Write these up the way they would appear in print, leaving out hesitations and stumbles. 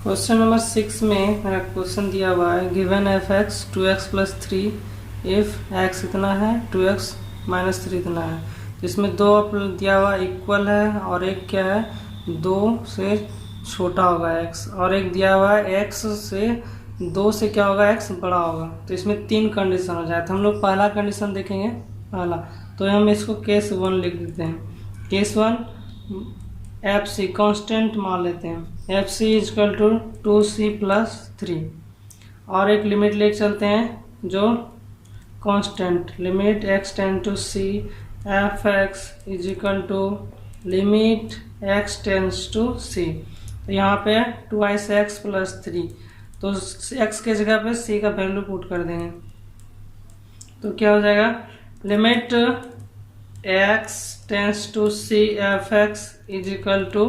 Question number 6 में मेरा question दिया हुआ है given f x 2x plus 3 if x इतना है 2x माइनस 3 इतना है। तो इसमें दो दिया हुआ इक्वल है और एक क्या है 2 से छोटा होगा x, और एक दिया हुआ है x से 2 से क्या होगा x बड़ा होगा। तो इसमें तीन कंडीशन हो जाए। तो हम लोग पहला कंडीशन देखेंगे। पहला तो हम इसको केस 1 लिख देते हैं। केस 1 एफ सी कॉन्स्टेंट मान लेते हैं। F C is equal to 2c plus 3, और एक लिमिट ले चलते हैं जो constant limit x tend to c F x is equal to limit x tends to c। तो यहाँ पे 2x प्लस 3, तो x के जगह पे c का वैल्यू पुट कर देंगे। तो क्या हो जाएगा limit x tends to c F x is equal to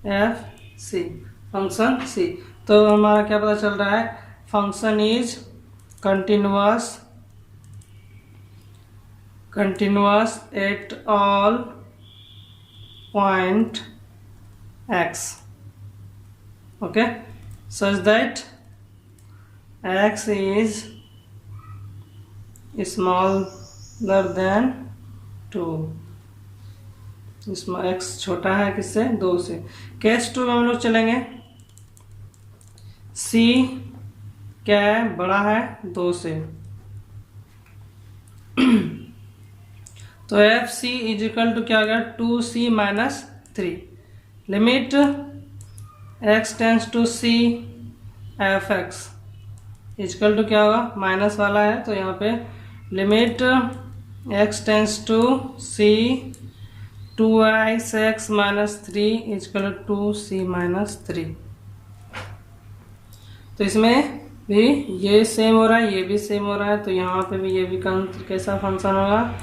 F c function c। तो हमारा क्या पता चल रहा है function is continuous at all point x, okay, such that x is smaller than 2। इसमें x छोटा है किससे 2 से। केस 2 में हम लोग चलेंगे। c क्या है बड़ा है 2 से। तो एफ सी इजिकल टू क्या हो गया 2c minus 3। Limit x tends to c F x is equal to क्या होगा माइनस वाला है, तो यहाँ पे limit x tends to c 2x minus 3 equal to 2c minus 3। तो इसमें भी ये सेम हो रहा है, ये भी सेम हो रहा है, तो यहाँ पे भी ये भी कैसा फंक्शन होगा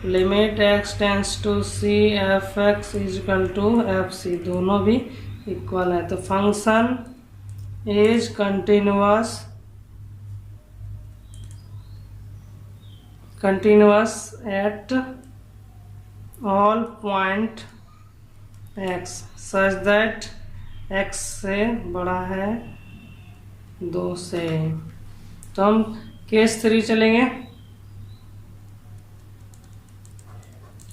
limit x tends to c F x is equal to F C, दोनों भी इक्वल है। तो function is continuous at all point x such that x से बड़ा है 2 से। तो हम केस 3 चलेंगे।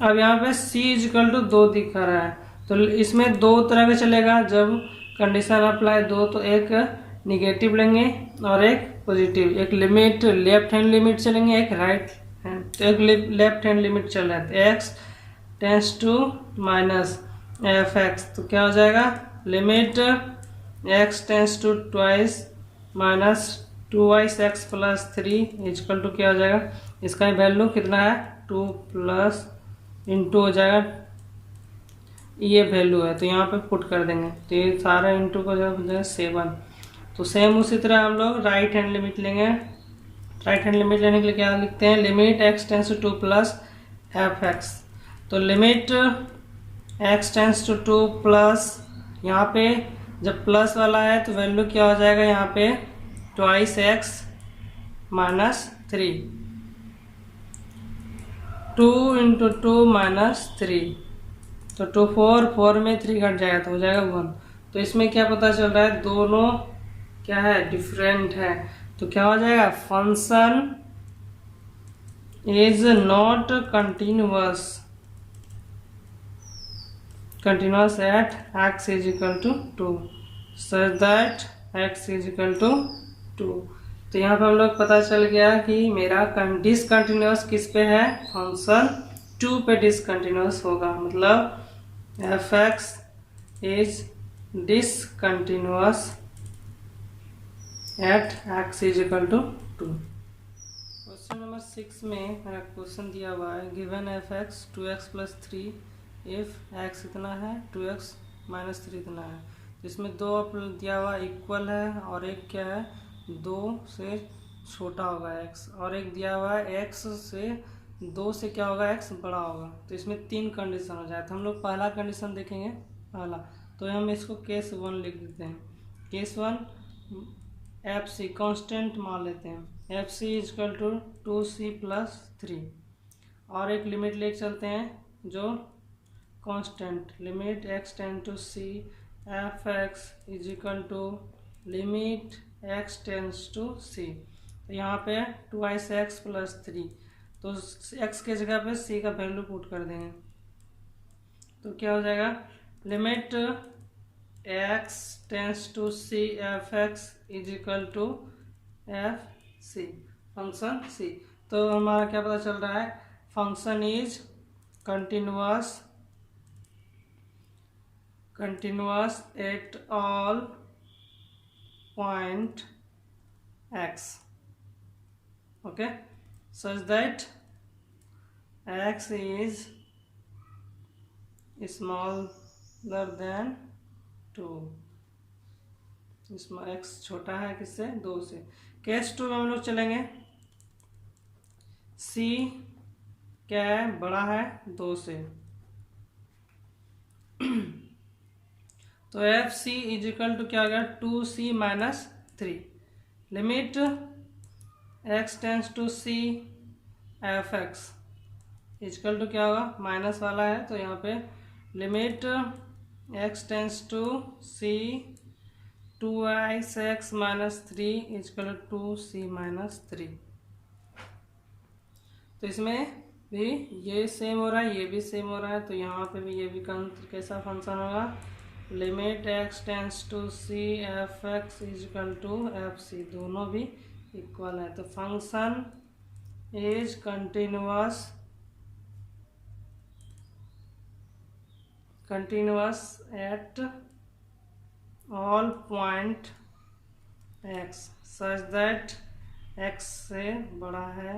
अब यहाँ पे c इजिकल टू 2 दिख रहा है, तो इसमें दो तरह का चलेगा। जब कंडीशन अप्लाई दो तो एक निगेटिव लेंगे और एक पॉजिटिव। एक लिमिट लेफ्ट हैंड लिमिट चलेंगे, एक राइट हैंड। तो एक लेफ्ट हैंड लिमिट चल रहा है x tends to minus F x, तो क्या हो जाएगा limit x tends to twice minus 2x plus 3 is equal to क्या हो जाएगा इसका वैल्यू कितना है 2 प्लस इंटू हो जाएगा ये वैल्यू है, तो यहाँ पे पुट कर देंगे। तो ये सारा इंटू को हो जाएगा 7। तो सेम उसी तरह हम लोग राइट हैंड लिमिट लेंगे। राइट हैंड लिमिट लेने के लिए क्या लिखते हैं limit x tends to 2 plus F x. तो limit x tends to 2 plus, यहाँ पे जब प्लस वाला है तो वैल्यू क्या हो जाएगा यहाँ पे 2x माइनस 3, 2 इंटू 2 माइनस 3, तो 2 4 में 3 घट जाएगा तो हो जाएगा 1। तो इसमें क्या पता चल रहा है दोनों क्या है डिफरेंट है। तो क्या हो जाएगा function is not continuous at x is equal to 2 such that x is equal to 2। तो यहाँ पे हम लोग पता चल गया कि मेरा डिसकंटिन्यूअस किस पे है फंक्शन 2 पे डिसकंटिन्यूअस होगा, मतलब F x is discontinuous at x is equal to 2। Question number 6 में मेरा क्वेश्चन दिया हुआ है given f x 2x plus 3 if x इतना है 2x माइनस 3 इतना है। तो इसमें दो दिया हुआ इक्वल है और एक क्या है 2 से छोटा होगा x, और एक दिया हुआ है x से 2 से क्या होगा x बड़ा होगा। तो इसमें तीन कंडीशन हो जाए। तो हम लोग पहला कंडीशन देखेंगे। पहला तो हम इसको केस 1 लिख देते हैं। केस 1 एफ सी कॉन्स्टेंट मान लेते हैं। F C is equal to 2c plus 3, और एक लिमिट ले चलते हैं जो constant limit x tend to c F x is equal to limit X tends to C. तो यहाँ पे 2x प्लस 3, तो x के जगह पे c का वैल्यू पुट कर देंगे तो क्या हो जाएगा, limit x tends to c F x is equal to F c, function c। तो हमारा क्या पता चल रहा है, function is continuous at all point x, okay, such that x is smaller than 2, इसमें x छोटा है किससे, 2 से। केस 2 में हम लोग चलेंगे, c क्या है, बड़ा है 2 से, तो F C is equal to क्या हो गया, 2c minus 3, limit x tends to c F X is equal to क्या होगा, माइनस वाला है तो यहाँ पे limit x tends to c 2x minus 3 is equal to 2c minus 3। तो इसमें भी ये सेम हो रहा है, ये भी सेम हो रहा है, तो यहाँ पे भी ये भी कैसा फंक्शन होगा, limit x tends to c F X is equal to F C, दोनों भी इक्वल है। तो function is continuous at all point x such that x से बड़ा है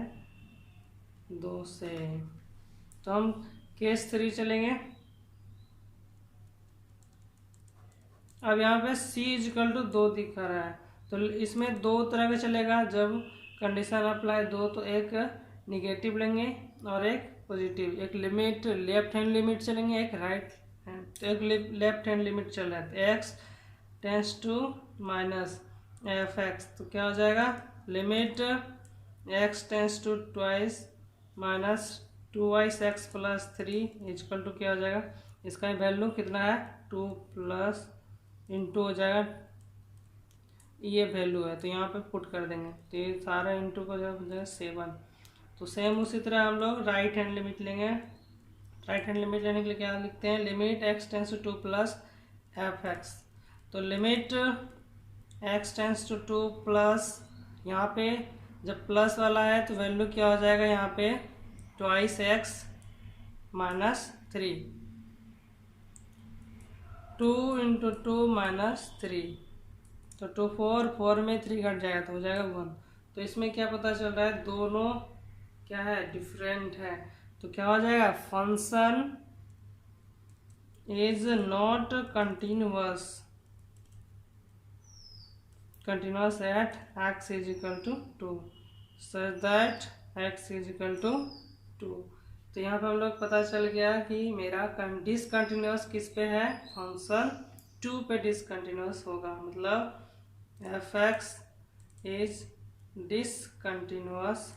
2 से। तो हम केस 3 चलेंगे। अब यहाँ पे c इजकल टू 2 दिख रहा है, तो इसमें दो तरह का चलेगा, जब कंडीशन अप्लाई दो तो एक निगेटिव लेंगे और एक पॉजिटिव, एक लिमिट लेफ्ट हैंड लिमिट चलेंगे, एक राइट हैंड। तो एक लेफ्ट हैंड लिमिट चल रहा है, x tends to minus F x, तो क्या हो जाएगा, limit x tends to twice minus 2x plus 3 is equal to क्या हो जाएगा, इसका वैल्यू कितना है, 2 प्लस इंटू हो जाएगा, ये वैल्यू है तो यहाँ पे पुट कर देंगे, तो ये सारा इंटू को जब हो जाएगा 7। तो सेम उसी तरह हम लोग राइट हैंड लिमिट लेंगे। राइट हैंड लिमिट लेने के लिए क्या लिखते हैं, limit x tends to 2 plus F x. तो limit x tends to 2 plus, यहाँ पे जब प्लस वाला है तो वैल्यू क्या हो जाएगा, यहाँ पे 2x माइनस 3, 2 इंटू 2 माइनस 3, तो 2 4 में 3 घट जाएगा तो हो जाएगा 1। तो इसमें क्या पता चल रहा है, दोनों क्या है, डिफरेंट है। तो क्या हो जाएगा, function is not continuous at x is equal to 2 such that x is equal to 2। तो यहाँ पे हम लोग पता चल गया कि मेरा डिसकंटिन्यूअस किस पे है, फंक्शन 2 पे डिसकंटिन्यूअस होगा, मतलब F x is discontinuous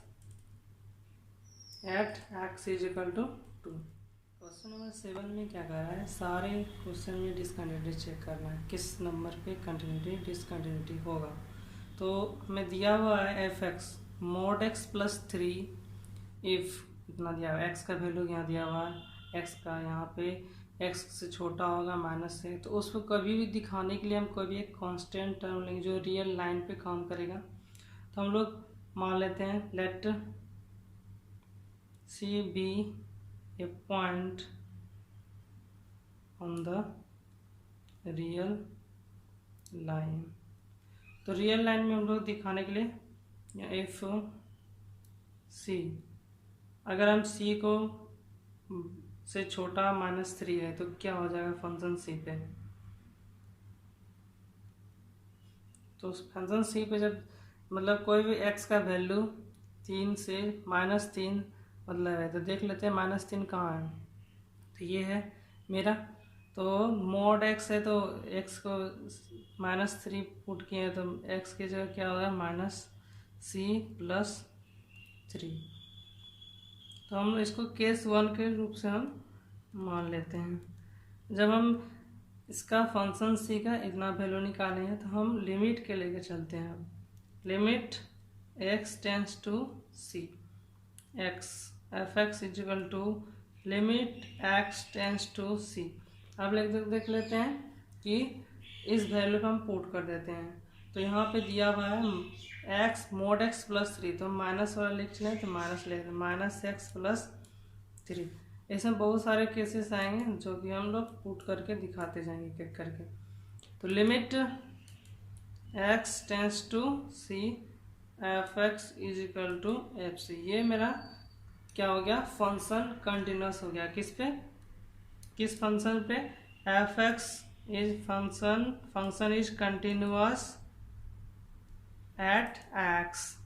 at x is equal to 2। Question number 7 में क्या कर रहा है, सारे क्वेश्चन में डिसकंटिन्यूटी चेक करना है, किस नंबर पे कंटिन्यूटी डिसकंटिन्यूटी होगा। तो हमें दिया हुआ है F x mode x plus 3 if इतना दिया हुआ है, x का वैल्यू यहाँ दिया हुआ है, x का यहाँ पे x से छोटा होगा माइनस से, तो उसको कभी भी दिखाने के लिए हम कभी एक कांस्टेंट टर्म लेंगे जो रियल लाइन पे काम करेगा। तो हम लोग मान लेते हैं, let C B A point on the real line. तो रियल लाइन में हम लोग दिखाने के लिए एफ सी, अगर हम c को से छोटा -3 है तो क्या हो जाएगा फंक्शन c पे, तो उस फंक्शन c पे जब मतलब कोई भी x का वैल्यू 3 से -3 मतलब है, तो देख लेते हैं -3 कहाँ है, तो ये है मेरा, तो मोड x है तो x को -3 पुट किए तो x की जगह क्या होगा -c प्लस 3। तो हम इसको केस 1 के रूप से हम मान लेते हैं। जब हम इसका फंक्शन सी का इतना वैल्यू निकाले हैं, तो हम लिमिट के लेके चलते हैं। अब limit x tends to C, X F x is equal to limit x tends to C. अब देख लेते हैं कि इस वैल्यू को हम पुट कर देते हैं। तो यहाँ पे दिया हुआ है x mod x प्लस 3, तो हम माइनस वाला लिख लें, तो माइनस ले माइनस एक्स प्लस 3। इसमें बहुत सारे केसेस आएंगे जो कि हम लोग पुट करके दिखाते जाएंगे एक करके। तो limit x tends to C F x is equal to F C, ये मेरा क्या हो गया, फंक्शन कंटिन्यूस हो गया। किस फंक्शन पे, F x is function is continuous at X,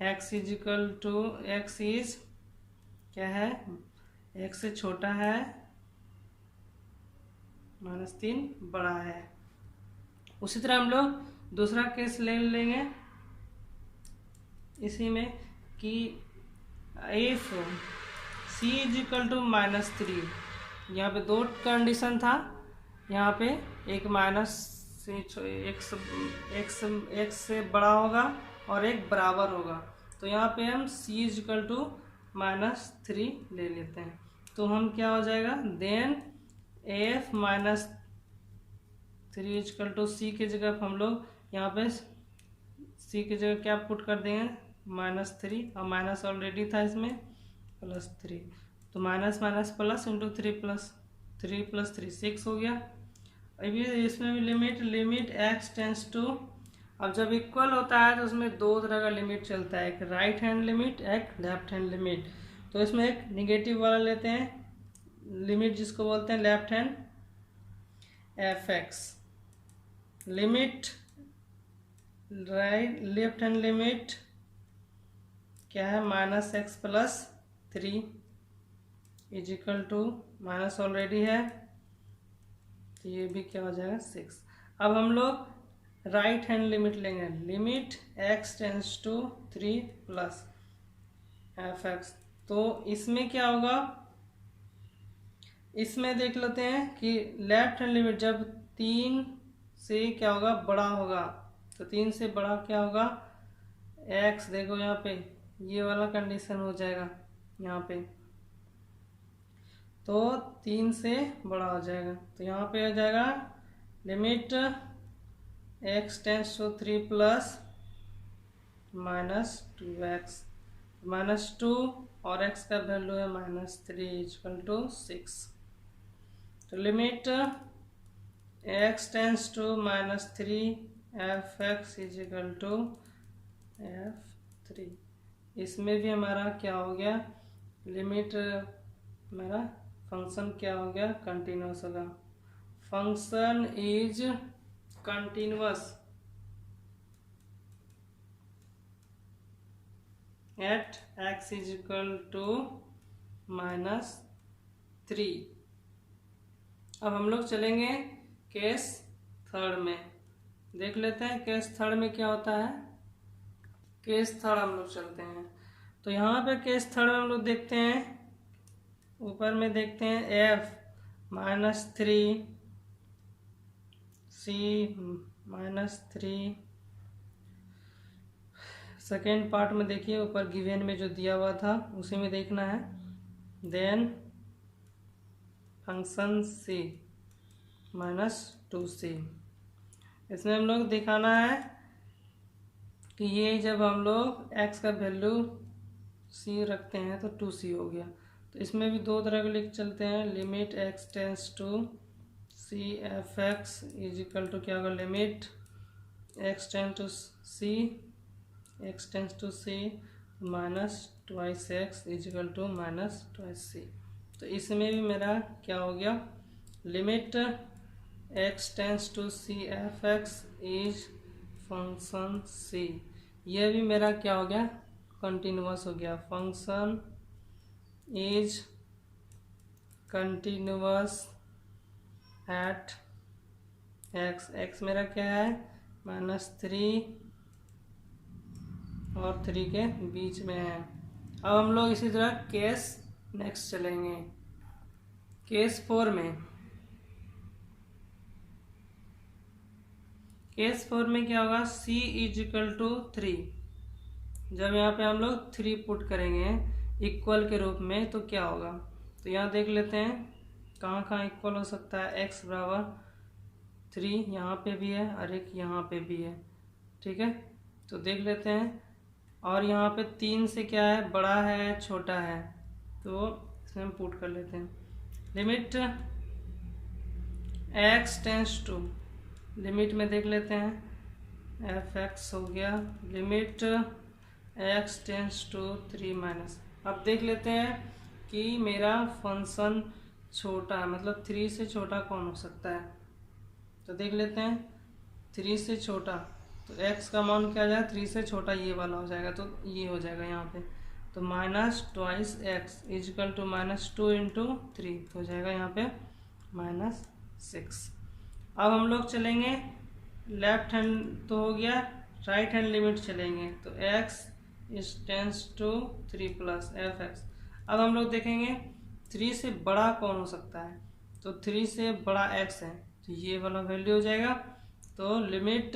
X is equal to X is क्या है, एक्स से छोटा है, -3 बड़ा है। उसी तरह हम लोग दूसरा केस ले लेंगे इसी में कि if c is equal to -3, यहाँ पे दो कंडीशन था, यहाँ पे एक माइनस से x से बड़ा होगा और एक बराबर होगा। तो यहाँ पे हम c इज इक्वल टू -3 ले लेते हैं। तो हम क्या हो जाएगा, देन f -3 इजकल टू सी की जगह हम लोग यहाँ पे c की जगह क्या पुट कर देंगे, -3, और माइनस ऑलरेडी था इसमें +3, तो minus minus plus into 3 plus 3 6 हो गया। अभी इसमें भी लिमिट x टेंस टू, अब जब इक्वल होता है तो उसमें दो तरह का लिमिट चलता है, एक राइट हैंड लिमिट, एक लेफ्ट हैंड लिमिट। तो इसमें एक निगेटिव वाला लेते हैं लिमिट, जिसको बोलते हैं left hand F X. Limit left hand limit क्या है, -x plus 3 is equal to, minus already है तो ये भी क्या हो जाएगा 6। अब हम लोग राइट हैंड लिमिट लेंगे, limit x tends to 3 plus F x. तो इसमें क्या होगा, इसमें देख लेते हैं कि लेफ्ट हैंड लिमिट जब 3 से क्या होगा, बड़ा होगा, तो 3 से बड़ा क्या होगा x, देखो यहाँ पे ये वाला कंडीशन हो जाएगा यहाँ पे, तो 3 से बड़ा हो जाएगा। तो यहाँ पे हो जाएगा limit x tends to 3 plus -2x, -2 और x का वैल्यू है -3 इक्वल टू 6। तो limit x tends to -3 F x is equal to f3। इसमें भी हमारा क्या हो गया, लिमिट मेरा फंक्शन क्या हो गया, कंटिन्यूस होगा। Function is continuous at x is equal to -3। अब हम लोग चलेंगे केस थर्ड में, देख लेते हैं केस थर्ड में क्या होता है। केस थर्ड हम लोग चलते हैं, तो यहाँ पे केस थर्ड में हम लोग देखते हैं, ऊपर में देखते हैं f -3 c -3। सेकेंड पार्ट में देखिए ऊपर गिवन में जो दिया हुआ था उसी में देखना है। देन फंक्शन c -2c, इसमें हम लोग दिखाना है कि ये जब हम लोग x का वैल्यू c रखते हैं तो 2c हो गया। तो इसमें भी दो तरह के लिख चलते हैं, limit x tends to c F x is equal to क्या होगा, limit x tends to c x tends to c -2x is equal to -2c। तो इसमें भी मेरा क्या हो गया, limit x tends to c F x is function c, यह भी मेरा क्या हो गया, कंटिन्यूस हो गया। Function is continuous at x मेरा क्या है, -3 और 3 के बीच में है। अब हम लोग इसी तरह केस नेक्स्ट चलेंगे। केस 4 में केस 4 में क्या होगा, c इज इक्वल टू 3। जब यहाँ पे हम लोग 3 पुट करेंगे इक्वल के रूप में तो क्या होगा, तो यहाँ देख लेते हैं कहाँ कहाँ इक्वल हो सकता है। x बराबर 3 यहाँ पे भी है और एक यहाँ पे भी है, ठीक है। तो देख लेते हैं, और यहाँ पे 3 से क्या है, बड़ा है छोटा है, तो इसमें हम पुट कर लेते हैं। Limit x tends to, limit में देख लेते हैं f(x) हो गया, limit x tends to 3 minus. अब देख लेते हैं कि मेरा फंक्शन छोटा है, मतलब 3 से छोटा कौन हो सकता है। तो देख लेते हैं 3 से छोटा, तो x का मान क्या आ जाएगा, 3 से छोटा ये वाला हो जाएगा, तो ये हो जाएगा यहाँ पे। तो -2x इजिकल टू -2 इंटू 3 हो जाएगा यहाँ पे -6। अब हम लोग चलेंगे लेफ्ट हैंड तो हो गया, राइट हैंड लिमिट चलेंगे, तो x is tends to 3 plus f(x). अब हम लोग देखेंगे 3 से बड़ा कौन हो सकता है, तो 3 से बड़ा x है, तो ये वाला वैल्यू हो जाएगा। तो limit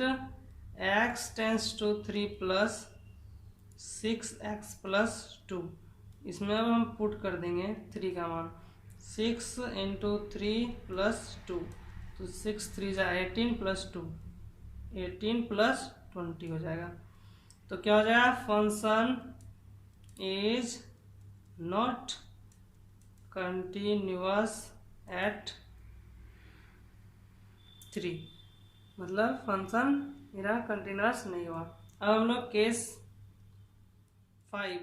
x tends to 3 plus 6x plus 2, इसमें अब हम पुट कर देंगे 3 का मान, 6 इंटू 3 प्लस 2, तो 6 3 जा 18 प्लस 2, 18 प्लस 20 हो जाएगा। तो क्या हो जाएगा, function is not continuous eight 3, मतलब फंक्शन मेरा कंटिन्यूअस नहीं हुआ। अब हम लोग केस 5